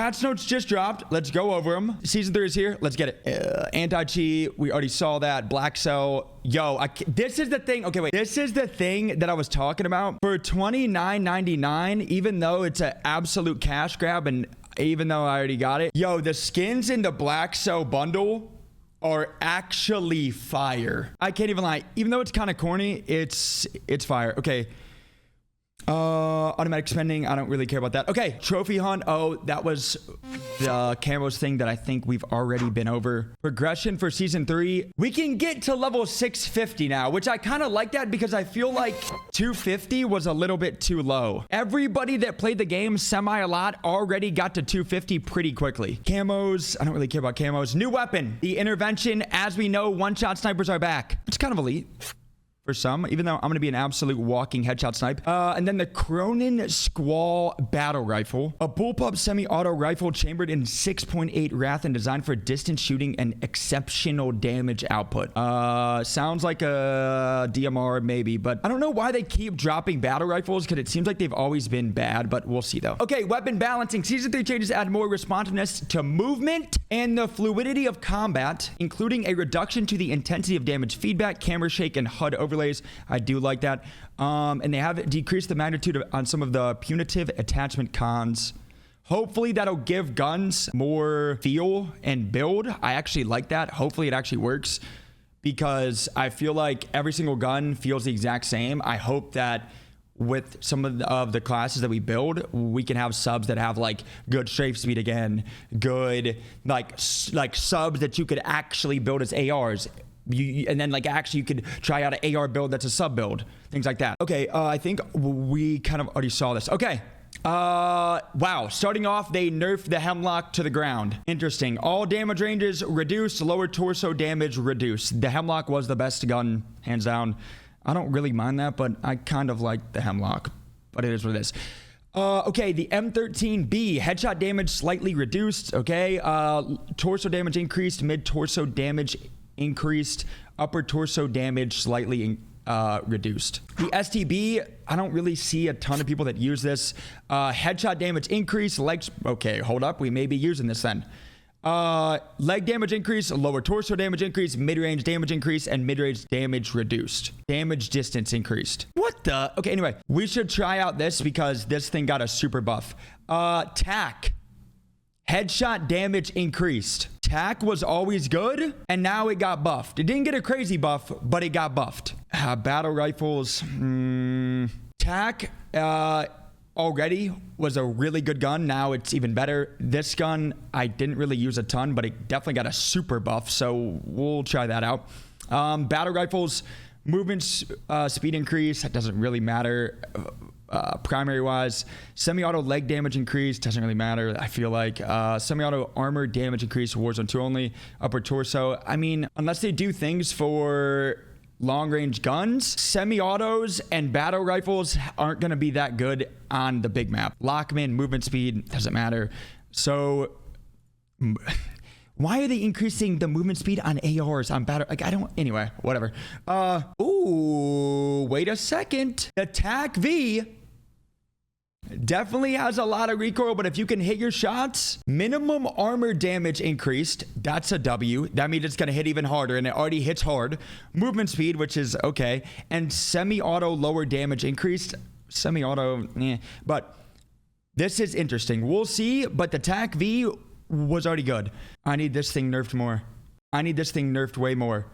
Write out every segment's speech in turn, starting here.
Patch notes just dropped. Let's go over them. Season 3 is here. Let's get it. Anti-cheat. We already saw that. Black cell. Yo, this is the thing. Okay, wait. This is the thing that I was talking about. For $29.99, even though it's an absolute cash grab, and even though I already got it, yo, the skins in the black cell bundle are actually fire. I can't even lie. Even though it's kind of corny, it's fire. Okay. Automatic spending. I don't really care about that. Okay. Trophy hunt. Oh, that was the camos thing that I think we've already been over. Progression for season 3. We can get to level 650 now, which I kind of like that because I feel like 250 was a little bit too low. Everybody that played the game semi a lot already got to 250 pretty quickly. Camos. I don't really care about camos. New weapon. The intervention. As we know, one-shot snipers are back. It's kind of elite for some, even though I'm going to be an absolute walking headshot snipe. And then the Cronin Squall Battle Rifle. A bullpup semi-auto rifle chambered in 6.8 Wrath and designed for distance shooting and exceptional damage output. Sounds like a DMR maybe, but I don't know why they keep dropping battle rifles because it seems like they've always been bad, but we'll see though. Okay, weapon balancing. Season 3 changes add more responsiveness to movement and the fluidity of combat, including a reduction to the intensity of damage feedback, camera shake, and HUD overlays. I do like that. And they have decreased the magnitude on some of the punitive attachment cons. Hopefully that'll give guns more feel and build. I actually like that. Hopefully it actually works because I feel like every single gun feels the exact same. I hope that with some of the classes that we build, we can have subs that have like good strafe speed again, good like subs that you could actually build as ARs. And then like actually you could try out an AR build that's a sub build, things like that. Okay, I think we kind of already saw this. Okay. Wow. Starting off, they nerfed the Hemlock to the ground. Interesting. All damage ranges reduced, lower torso damage reduced. The Hemlock was the best gun, hands down. I don't really mind that, but I kind of like the Hemlock, but it is what it is. Okay, the M13B, headshot damage slightly reduced. Okay, torso damage increased, mid-torso damage increased, upper torso damage slightly reduced. The STB, I don't really see a ton of people that use this. Headshot damage increase, legs. Okay, hold up. We may be using this then. Leg damage increase, lower torso damage increase, mid-range damage increase, and mid-range damage reduced. Damage distance increased. What the? Okay, anyway, we should try out this because this thing got a super buff. TAC. Headshot damage increased. TAC was always good, and now it got buffed. It didn't get a crazy buff, but it got buffed. Battle rifles. TAC already was a really good gun. Now it's even better. This gun, I didn't really use a ton, but it definitely got a super buff, so we'll try that out. Battle rifles, movement speed increase. That doesn't really matter. Primary wise, semi-auto leg damage increase doesn't really matter. I feel like semi-auto armor damage increase, Warzone 2 only. Upper torso, I mean, unless they do things for long range guns, semi-autos and battle rifles aren't going to be that good on the big map. Lockman, movement speed doesn't matter. So why are they increasing the movement speed on ARs on battle? Like, I don't, anyway, whatever. Ooh, wait a second. The TAC V definitely has a lot of recoil, but if you can hit your shots, minimum armor damage increased. That's a W. That means it's going to hit even harder, and it already hits hard. Movement speed, which is okay. And semi-auto lower damage increased. Semi-auto, but this is interesting. We'll see, but the TAC V was already good. I need this thing nerfed more. I need this thing nerfed way more.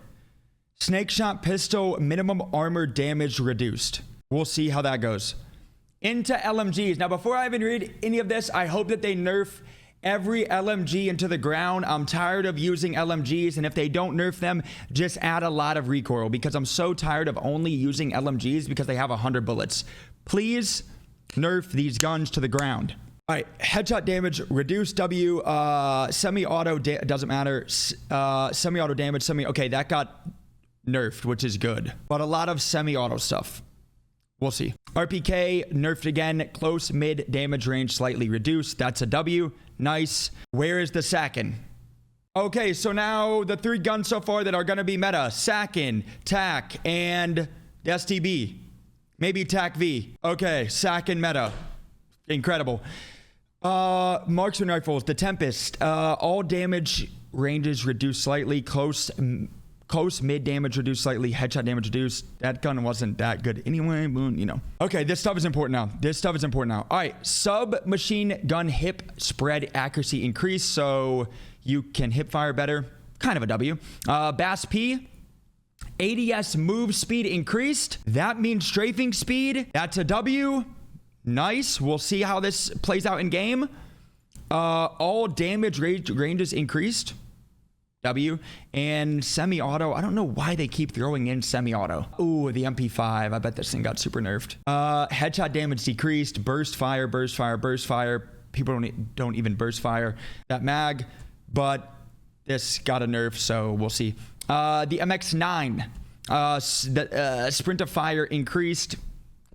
Snake shot pistol, minimum armor damage reduced. We'll see how that goes. Into LMGs. Now, before I even read any of this, I hope that they nerf every LMG into the ground. I'm tired of using LMGs, and if they don't nerf them, just add a lot of recoil because I'm so tired of only using LMGs because they have 100 bullets. Please nerf these guns to the ground. All right, headshot damage, reduced W, semi-auto, doesn't matter. Semi-auto damage, okay, that got nerfed, which is good. But a lot of semi-auto stuff. We'll see. RPK, nerfed again. Close mid damage range slightly reduced. That's a W. Nice. Where is the Sakin? Okay, so now the 3 guns so far that are going to be meta. Sakin, TAC, and the STB. Maybe TAC V. Okay, Sakin meta. Incredible. Marksman rifles, the Tempest. All damage ranges reduced slightly. Close mid damage reduced slightly. Headshot damage reduced. That gun wasn't that good anyway, but you know. Okay, this stuff is important now. All right, submachine gun hip spread accuracy increased, so you can hip fire better. Kind of a W. Bass P. ADS move speed increased. That means strafing speed. That's a W. Nice. We'll see how this plays out in game. All damage ranges increased. W. And semi-auto. I don't know why they keep throwing in semi-auto. Ooh, the MP5. I bet this thing got super nerfed. Headshot damage decreased. Burst fire. People don't even burst fire that mag. But this got a nerf, so we'll see. The MX9. Sprint of fire increased.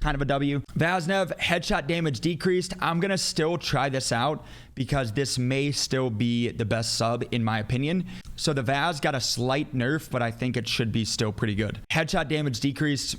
Kind of a W. Vaznev, headshot damage decreased. I'm going to still try this out because this may still be the best sub in my opinion. So the Vaz got a slight nerf, but I think it should be still pretty good. Headshot damage decreased.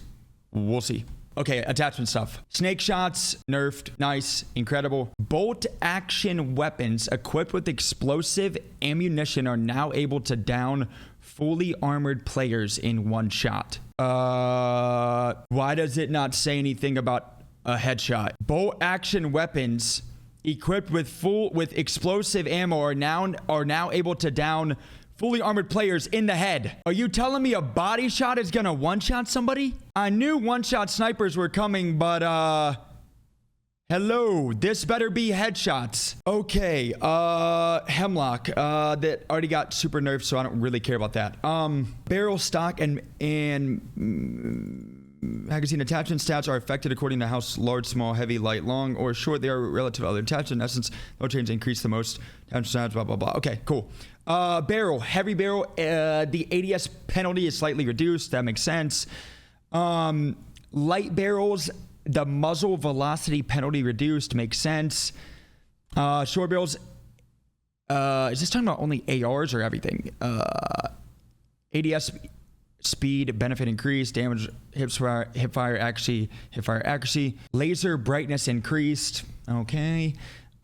We'll see. Okay, attachment stuff. Snake shots, nerfed. Nice. Incredible. Bolt action weapons equipped with explosive ammunition are now able to down fully armored players in one shot. Why does it not say anything about a headshot? Bolt action weapons equipped with explosive ammo are now able to down fully armored players in the head. Are you telling me a body shot is gonna one-shot somebody? I knew one-shot snipers were coming, but hello, this better be headshots. Okay, Hemlock, that already got super nerfed, so I don't really care about that. Barrel stock and magazine attachment stats are affected according to how large, small, heavy, light, long, or short they are relative to other attachments. In essence, no change increase the most attachment stats, blah, blah, blah. Okay, cool. Barrel, heavy barrel, the ADS penalty is slightly reduced. That makes sense. Light barrels, the muzzle velocity penalty reduced. Makes sense. Short barrels, is this talking about only ARs or everything? ADS speed benefit increased. Damage hip fire accuracy. Laser brightness increased. Okay.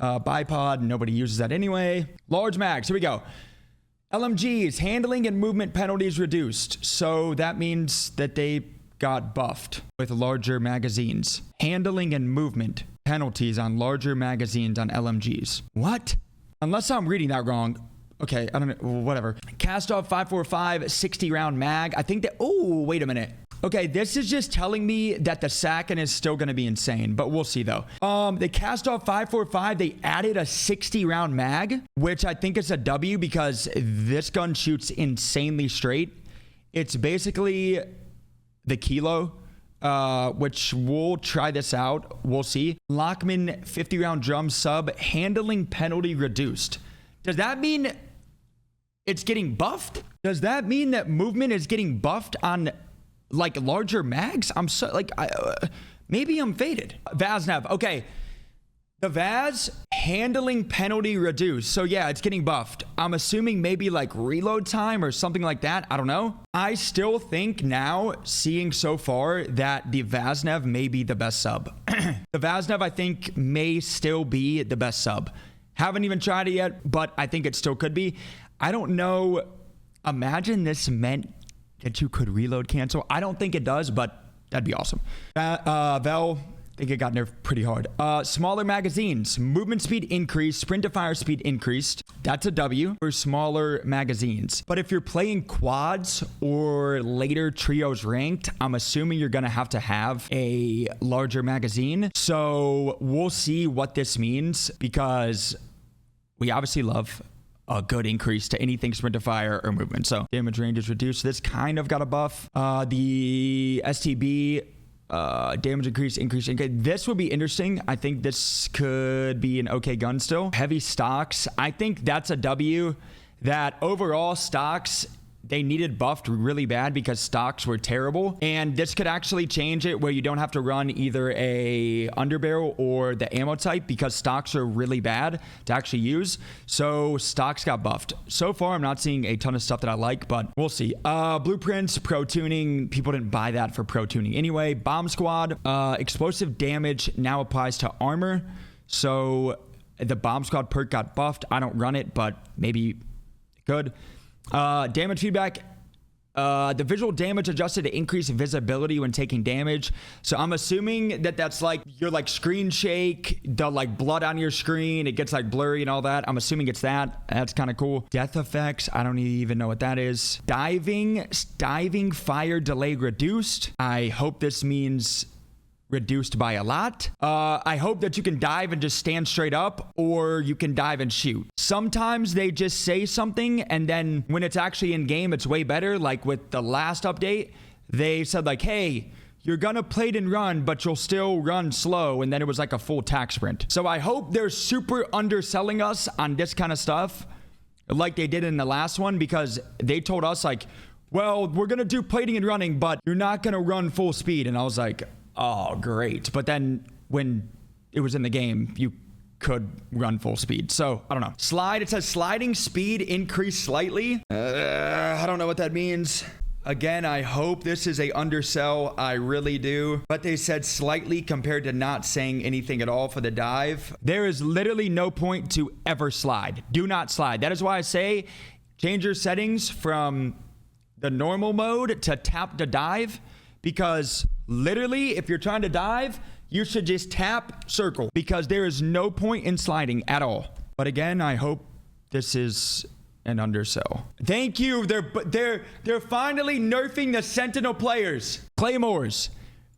Bipod, nobody uses that anyway. Large mags, here we go. LMGs, handling and movement penalties reduced. So that means that they got buffed with larger magazines. Handling and movement penalties on larger magazines on LMGs. What? Unless I'm reading that wrong. Okay, I don't know, whatever. Cast off 545, 60 round mag. I think that, oh, wait a minute. Okay, this is just telling me that the Sakin is still going to be insane, but we'll see though. They cast off 545. They added a 60 round mag, which I think is a W because this gun shoots insanely straight. It's basically the Kilo, which we'll try this out. We'll see. Lockman 50 round drum sub, handling penalty reduced. Does that mean it's getting buffed? Does that mean that movement is getting buffed on like larger mags? I'm so like, maybe I'm faded. Vaznev. Okay. The Vaz handling penalty reduced. So yeah, it's getting buffed. I'm assuming maybe like reload time or something like that. I don't know. I still think now, seeing so far, that the Vaznev may be the best sub. The Vaznev, I think, may still be the best sub. Haven't even tried it yet, but I think it still could be. I don't know. Imagine this meant that you could reload cancel. I don't think it does, but that'd be awesome. Vel, I think it got nerfed pretty hard. Smaller magazines. Movement speed increased. Sprint to fire speed increased. That's a W for smaller magazines. But if you're playing quads or later trios ranked, I'm assuming you're going to have a larger magazine. So we'll see what this means because we obviously love a good increase to anything sprint to fire or movement. So damage range is reduced. This kind of got a buff. The STB damage increase. This would be interesting. I think this could be an okay gun still. Heavy stocks. I think that's a W. That overall stocks, they needed buffed really bad because stocks were terrible. And this could actually change it where you don't have to run either a underbarrel or the ammo type because stocks are really bad to actually use. So stocks got buffed. So far, I'm not seeing a ton of stuff that I like, but we'll see. Blueprints, pro tuning. People didn't buy that for pro tuning anyway. Bomb squad, explosive damage now applies to armor. So The bomb squad perk got buffed. I don't run it, but maybe it could. Damage feedback. The visual damage adjusted to increase visibility when taking damage. So I'm assuming that that's like your like screen shake, the like blood on your screen, it gets like blurry and all that. I'm assuming it's that. That's kind of cool. Death effects, I don't even know what that is. Diving fire delay reduced. I hope this means reduced by a lot. I hope that you can dive and just stand straight up, or you can dive and shoot. Sometimes they just say something and then when it's actually in game, it's way better. Like with the last update, they said like, hey, you're gonna plate and run, but you'll still run slow. And then it was like a full tack sprint. So I hope they're super underselling us on this kind of stuff like they did in the last one, because they told us like, well, we're gonna do plating and running, but you're not gonna run full speed. And I was like, oh, great. But then when it was in the game, you could run full speed. So I don't know. Slide, it says sliding speed increased slightly. I don't know what that means. Again, I hope this is a undersell. I really do. But they said slightly compared to not saying anything at all for the dive. There is literally no point to ever slide. Do not slide. That is why I say change your settings from the normal mode to tap to dive, because literally, if you're trying to dive, you should just tap circle, because there is no point in sliding at all. But again, I hope this is an undersell. Thank you. They're finally nerfing the Sentinel players. Claymores,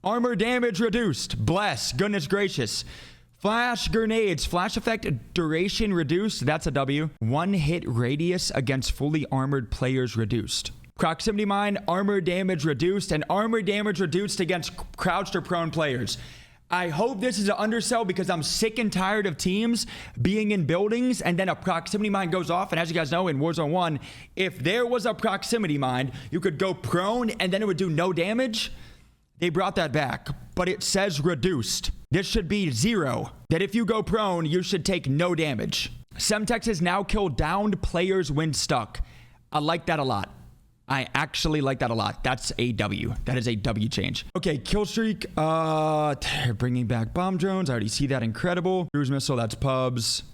armor damage reduced. Bless, goodness gracious. Flash grenades, flash effect duration reduced. That's a W. One hit radius against fully armored players reduced. Proximity mine, armor damage reduced, and armor damage reduced against crouched or prone players. I hope this is an undersell, because I'm sick and tired of teams being in buildings and then a proximity mine goes off. And as you guys know, in Warzone 1, if there was a proximity mine, you could go prone and then it would do no damage. They brought that back, but it says reduced. This should be 0. That if you go prone, you should take no damage. Semtex has now killed downed players when stuck. I like that a lot. I actually like that a lot. That's a W. That is a W change. Okay, kill streak. Bringing back bomb drones. I already see that. Incredible. Cruise missile. That's pubs.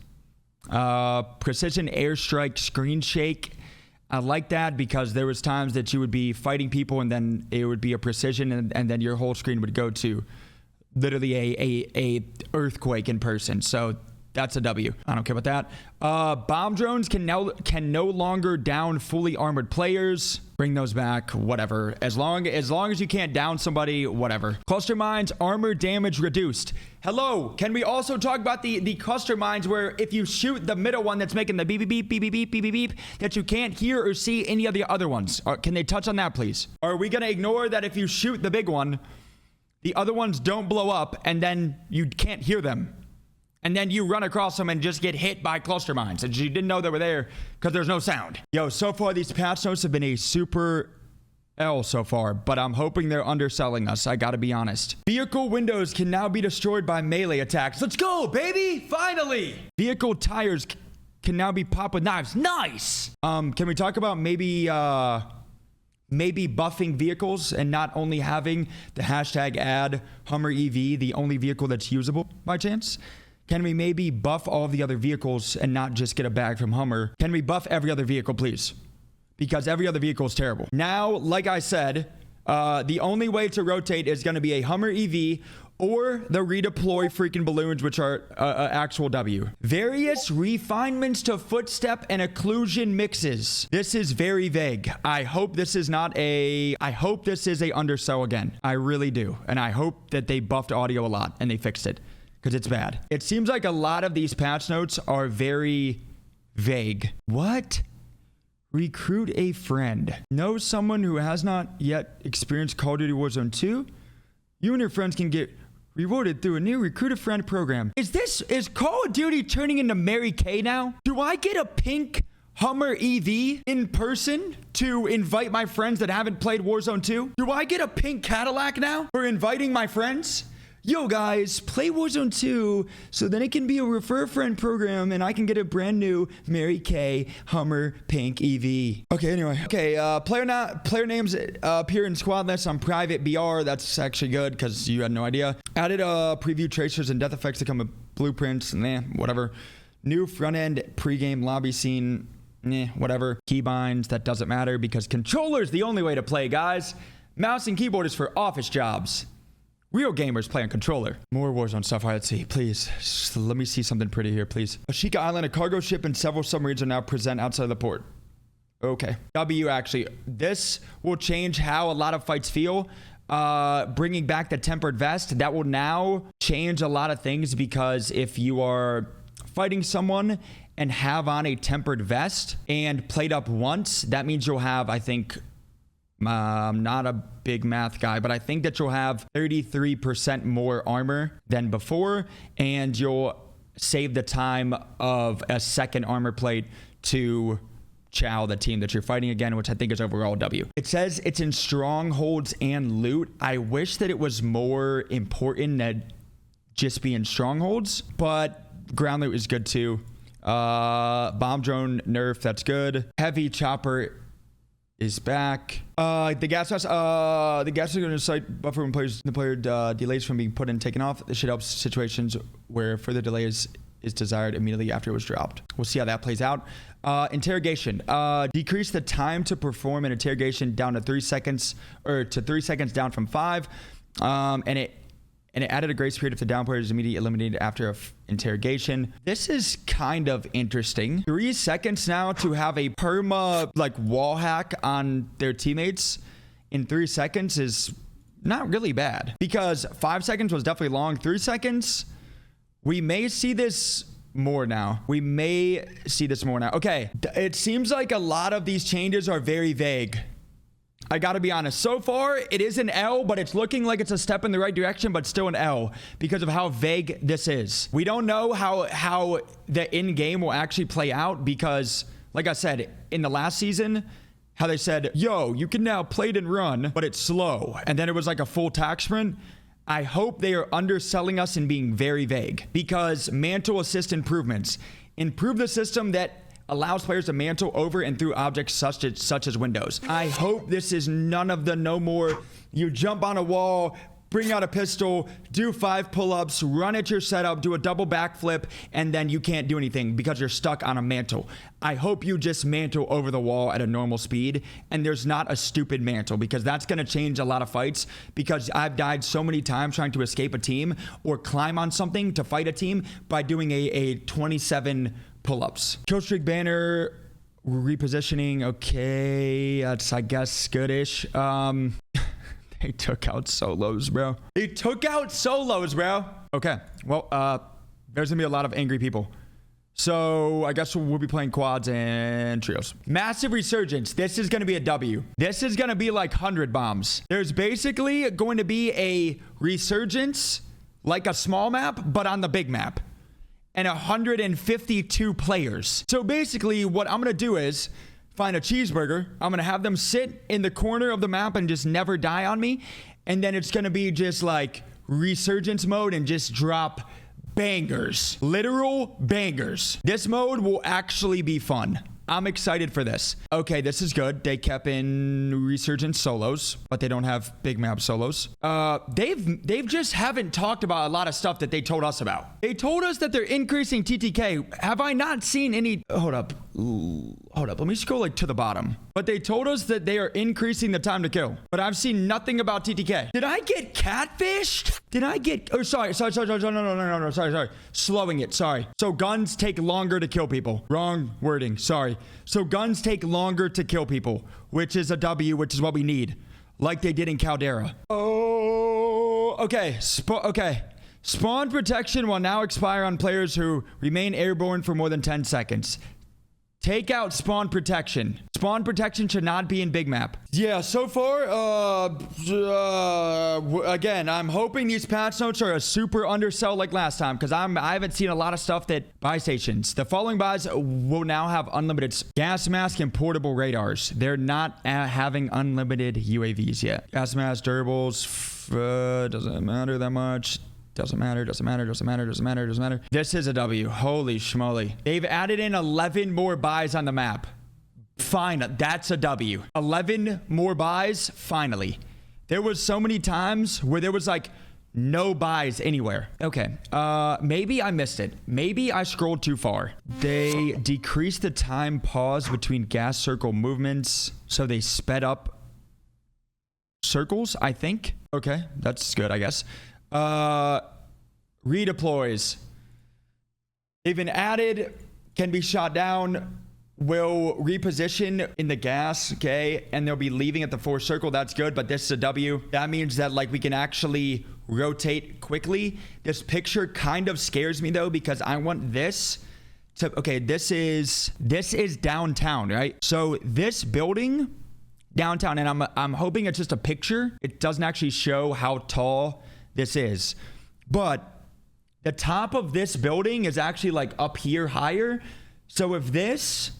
Precision airstrike screen shake. I like that, because there was times that you would be fighting people and then it would be a precision and then your whole screen would go to literally a earthquake in person. So that's a W. I don't care about that. Bomb drones can no longer down fully armored players. Bring those back, whatever. As long as you can't down somebody, whatever. Cluster mines, armor damage reduced. Hello, can we also talk about the cluster mines where if you shoot the middle one that's making the beep, beep, beep, beep, beep, beep, beep, beep, beep, that you can't hear or see any of the other ones? Can they touch on that, please? Or are we gonna ignore that if you shoot the big one, the other ones don't blow up and then you can't hear them? And then you run across them and just get hit by cluster mines. And you didn't know they were there because there's no sound. Yo, so far these patch notes have been a super L so far, but I'm hoping they're underselling us. I gotta be honest. Vehicle windows can now be destroyed by melee attacks. Let's go, baby! Finally! Vehicle tires can now be popped with knives. Nice! Can we talk about maybe buffing vehicles and not only having the hashtag ad Hummer EV, the only vehicle that's usable by chance? Can we maybe buff all of the other vehicles and not just get a bag from Hummer? Can we buff every other vehicle, please? Because every other vehicle is terrible. Now, like I said, the only way to rotate is going to be a Hummer EV or the redeploy freaking balloons, which are actual W. Various refinements to footstep and occlusion mixes. This is very vague. I hope this is a undersell again. I really do. And I hope that they buffed audio a lot and they fixed it, because it's bad. It seems like a lot of these patch notes are very vague. What? Recruit a friend. Know someone who has not yet experienced Call of Duty Warzone 2? You and your friends can get rewarded through a new Recruit a Friend program. Is Call of Duty turning into Mary Kay now? Do I get a pink Hummer EV in person to invite my friends that haven't played Warzone 2? Do I get a pink Cadillac now for inviting my friends? Yo guys, play Warzone 2 so then it can be a refer friend program and I can get a brand new Mary Kay Hummer pink EV. Okay, anyway. Okay, player names appear in squad lists on private BR. That's actually good because you had no idea. Added preview tracers and death effects to come with blueprints and whatever. New front end pregame lobby scene. Whatever. Keybinds, that doesn't matter because controller's the only way to play, guys. Mouse and keyboard is for office jobs. Real gamers play on controller. More Warzone stuff. All right, let's see. Please, just let me see something pretty here, please. Ashika Island, a cargo ship, and several submarines are now present outside of the port. Okay. W, actually. This will change how a lot of fights feel. Bringing back the tempered vest, that will now change a lot of things because if you are fighting someone and have on a tempered vest and played up once, that means you'll have, I think... I'm not a big math guy, but I think that you'll have 33% more armor than before, and you'll save the time of a second armor plate to chow the team that you're fighting again, which I think is overall W. It says it's in strongholds and loot. I wish that it was more important than just being strongholds, but ground loot is good too. Bomb drone nerf, that's good. Heavy chopper is back. The gas mask is going to cite buffer when the player delays from being put and taken off. This should help situations where further delay is desired immediately after it was dropped. We'll see how that plays out. Interrogation. Decrease the time to perform an interrogation down to 3 seconds, or to 3 seconds down from 5. And it added a grace period if the down player is immediately eliminated after an interrogation. This is kind of interesting. 3 seconds now to have a perma like wall hack on their teammates in 3 seconds is not really bad, because 5 seconds was definitely long. 3 seconds, we may see this more now. Okay, it seems like a lot of these changes are very vague. I gotta be honest. So far, it is an L, but it's looking like it's a step in the right direction, but still an L because of how vague this is. We don't know how the in-game will actually play out because, like I said, in the last season, how they said, yo, you can now plate and run, but it's slow. And then it was like a full tack sprint. I hope they are underselling us and being very vague, because mantle assist improvements. Improve the system that allows players to mantle over and through objects such as windows. I hope this is none of the no more, you jump on a wall, bring out a pistol, do 5 pull-ups, run at your setup, do a double backflip, and then you can't do anything because you're stuck on a mantle. I hope you just mantle over the wall at a normal speed, and there's not a stupid mantle, because that's going to change a lot of fights, because I've died so many times trying to escape a team or climb on something to fight a team by doing a 27 pull-ups. Kill streak banner repositioning. Okay, that's, I guess, goodish. They took out solos, bro. Okay, well, there's gonna be a lot of angry people. So I guess we'll be playing quads and trios. Massive resurgence. This is gonna be a W. This is gonna be like 100 bombs. There's basically going to be a resurgence, like a small map, but on the big map. And 152 players. So basically what I'm gonna do is find a cheeseburger. I'm gonna have them sit in the corner of the map and just never die on me. And then it's gonna be just like resurgence mode and just drop bangers. Literal bangers. This mode will actually be fun. I'm excited for this. Okay, this is good. They kept in resurgence solos, but they don't have big map solos. They've just haven't talked about a lot of stuff that they told us about. They told us that they're increasing TTK. Have I not seen any? Hold up. Let me scroll like to the bottom. But they told us that they are increasing the time to kill. But I've seen nothing about TTK. Did I get catfished? Sorry. No. Sorry. Slowing it. Sorry. So guns take longer to kill people. Wrong wording. Sorry. So guns take longer to kill people, which is a W, which is what we need. Like they did in Caldera. Oh, okay. Spawn protection will now expire on players who remain airborne for more than 10 seconds. Take out spawn protection. Spawn protection should not be in big map. Yeah, so far, again, I'm hoping these patch notes are a super undersell like last time, because I haven't seen a lot of stuff that buy stations. The following buys will now have unlimited gas mask and portable radars. They're not having unlimited UAVs yet. Gas mask, durables, doesn't matter that much. Doesn't matter. This is a W. Holy schmoly. They've added in 11 more buys on the map. Fine. That's a W. 11 more buys. Finally. There was so many times where there was like no buys anywhere. Okay, maybe I missed it. Maybe I scrolled too far. They decreased the time pause between gas circle movements, so they sped up circles, I think. Okay, that's good, I guess. Redeploys. They've been added, can be shot down, will reposition in the gas, okay, and they'll be leaving at the 4 circle. That's good, but this is a W. That means that like we can actually rotate quickly. This picture kind of scares me though, because I want this to, okay, this is downtown, right? So this building downtown, and I'm hoping it's just a picture. It doesn't actually show how tall this is, but the top of this building is actually like up here higher. So if this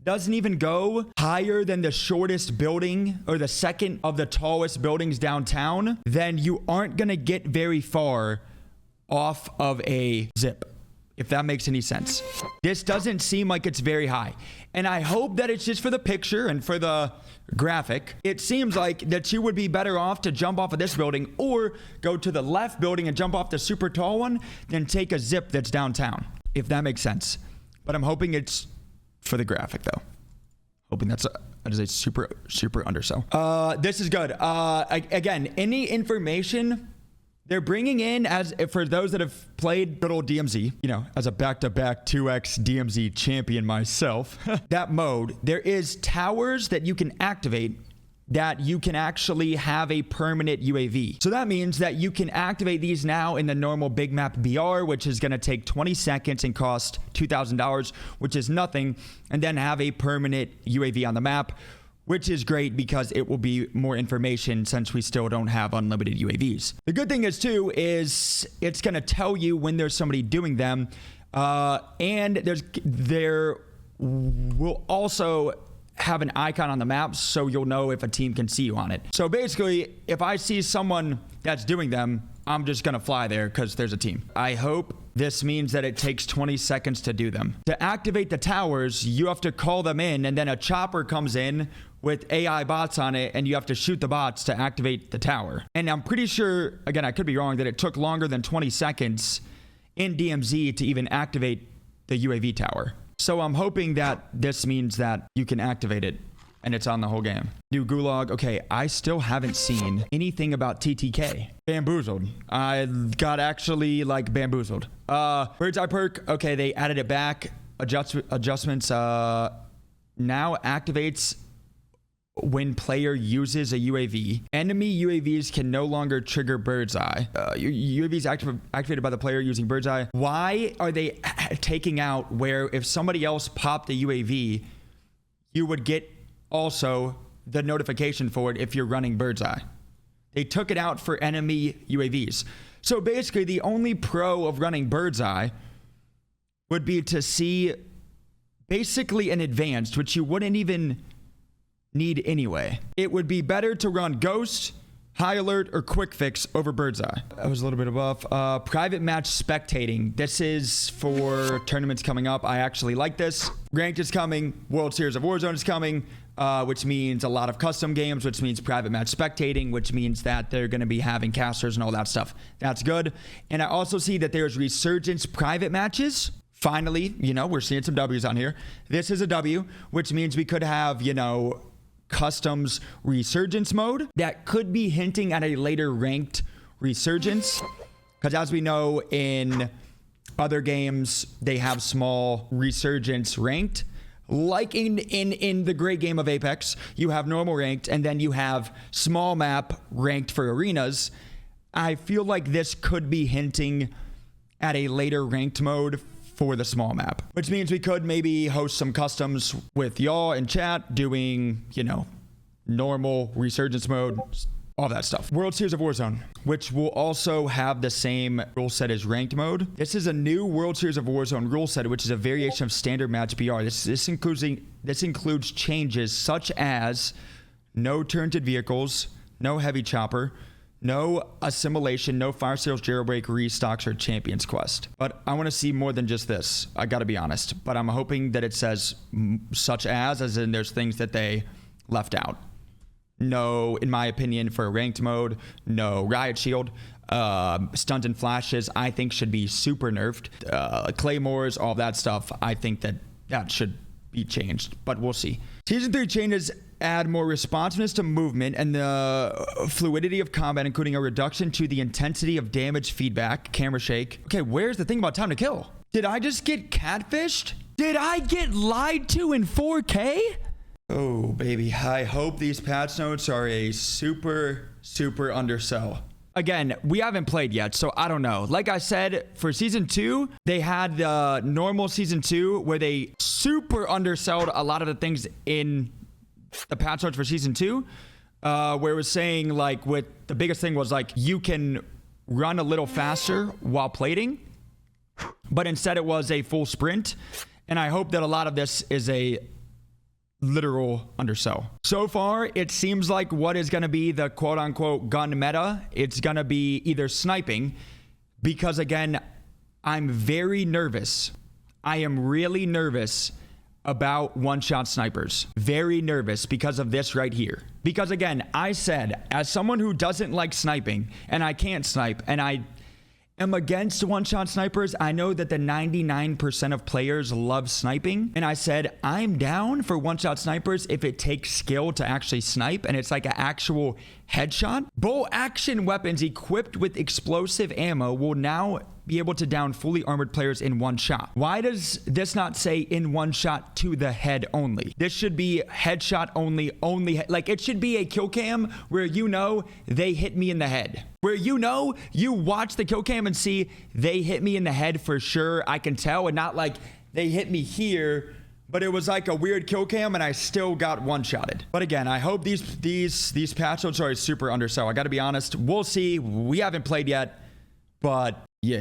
doesn't even go higher than the shortest building or the second of the tallest buildings downtown, then you aren't gonna get very far off of a zip, if that makes any sense. This doesn't seem like it's very high. And I hope that it's just for the picture and for the graphic. It seems like that you would be better off to jump off of this building or go to the left building and jump off the super tall one than take a zip that's downtown, if that makes sense. But I'm hoping it's for the graphic though. Hoping that is a super undersell. This is good. Again, any information they're bringing in, as for those that have played good old DMZ, you know, as a back-to-back 2x DMZ champion myself, that mode, there is towers that you can activate that you can actually have a permanent UAV. So that means that you can activate these now in the normal big map BR, which is going to take 20 seconds and cost $2,000, which is nothing, and then have a permanent UAV on the map, which is great because it will be more information since we still don't have unlimited UAVs. The good thing is too, is it's going to tell you when there's somebody doing them, and there will also have an icon on the map so you'll know if a team can see you on it. So basically, if I see someone that's doing them, I'm just gonna fly there because there's a team. I hope this means that it takes 20 seconds to do them. To activate the towers, you have to call them in, and then a chopper comes in with AI bots on it, and you have to shoot the bots to activate the tower. And I'm pretty sure, again, I could be wrong, that it took longer than 20 seconds in DMZ to even activate the UAV tower. So I'm hoping that this means that you can activate it and it's on the whole game. New gulag. Okay, I still haven't seen anything about TTK. Bamboozled. I got actually like bamboozled. Bird's Eye Perk. Okay, they added it back. Adjustments. Now activates when player uses a UAV. Enemy UAVs can no longer trigger Bird's Eye. UAVs activated by the player using Bird's Eye. Why are they taking out where if somebody else popped the UAV, you would get also the notification for it if you're running Bird's Eye? They took it out for enemy UAVs. So basically the only pro of running Bird's Eye would be to see basically an advanced, which you wouldn't even need anyway. It would be better to run Ghost, High Alert, or Quick Fix over Bird's Eye. I was a little bit above. Private match spectating. This is for tournaments coming up. I actually like this. Ranked is coming. World Series of Warzone is coming, which means a lot of custom games, which means private match spectating, which means that they're going to be having casters and all that stuff. That's good. And I also see that there's Resurgence private matches. Finally, you know, we're seeing some W's on here. This is a W, which means we could have, you know, customs resurgence mode that could be hinting at a later ranked resurgence, because as we know in other games they have small resurgence ranked, like in the great game of Apex. You have normal ranked and then you have small map ranked for arenas. I feel like this could be hinting at a later ranked mode for the small map, which means we could maybe host some customs with y'all in chat doing, you know, normal resurgence mode, all that stuff. World Series of Warzone, which will also have the same rule set as ranked mode. This is a new World Series of Warzone rule set, which is a variation of standard match BR. This includes changes such as no turreted vehicles, no heavy chopper, no assimilation, no fire sales, jailbreak, restocks, or champions quest. But I want to see more than just this. I got to be honest. But I'm hoping that it says such as in there's things that they left out. No, in my opinion, for ranked mode, no. Riot Shield, stuns and flashes, I think should be super nerfed. Claymores, all that stuff, I think that should be changed, but we'll see. Season 3 changes add more responsiveness to movement and the fluidity of combat, including a reduction to the intensity of damage feedback, camera shake. Okay, where's the thing about time to kill? Did I just get catfished? Did I get lied to in 4K? Oh, baby. I hope these patch notes are a super undersell. Again, we haven't played yet, so I don't know. Like I said, for Season 2, they had the normal Season 2 where they super undersold a lot of the things in the patch notes for Season 2, where it was saying, like, with the biggest thing was, like, you can run a little faster while plating, but instead it was a full sprint. And I hope that a lot of this is a literal undersell. So far, it seems like what is going to be the quote-unquote gun meta, it's going to be either sniping, because again, I'm very nervous. I am really nervous about one-shot snipers. Very nervous because of this right here. Because again, I said, as someone who doesn't like sniping, and I can't snipe, and I am against one-shot snipers. I know that the 99% of players love sniping. And I said, I'm down for one-shot snipers if it takes skill to actually snipe and it's like an actual headshot. Bolt action weapons equipped with explosive ammo will now be able to down fully armored players in one shot. Why does this not say in one shot to the head only? This should be headshot only, like it should be a kill cam where you know they hit me in the head. Where you know you watch the kill cam and see they hit me in the head for sure. I can tell, and not like they hit me here, but it was like a weird kill cam and I still got one-shotted. But again, I hope these patch notes are super undersell. I gotta be honest. We'll see. We haven't played yet, but yeah.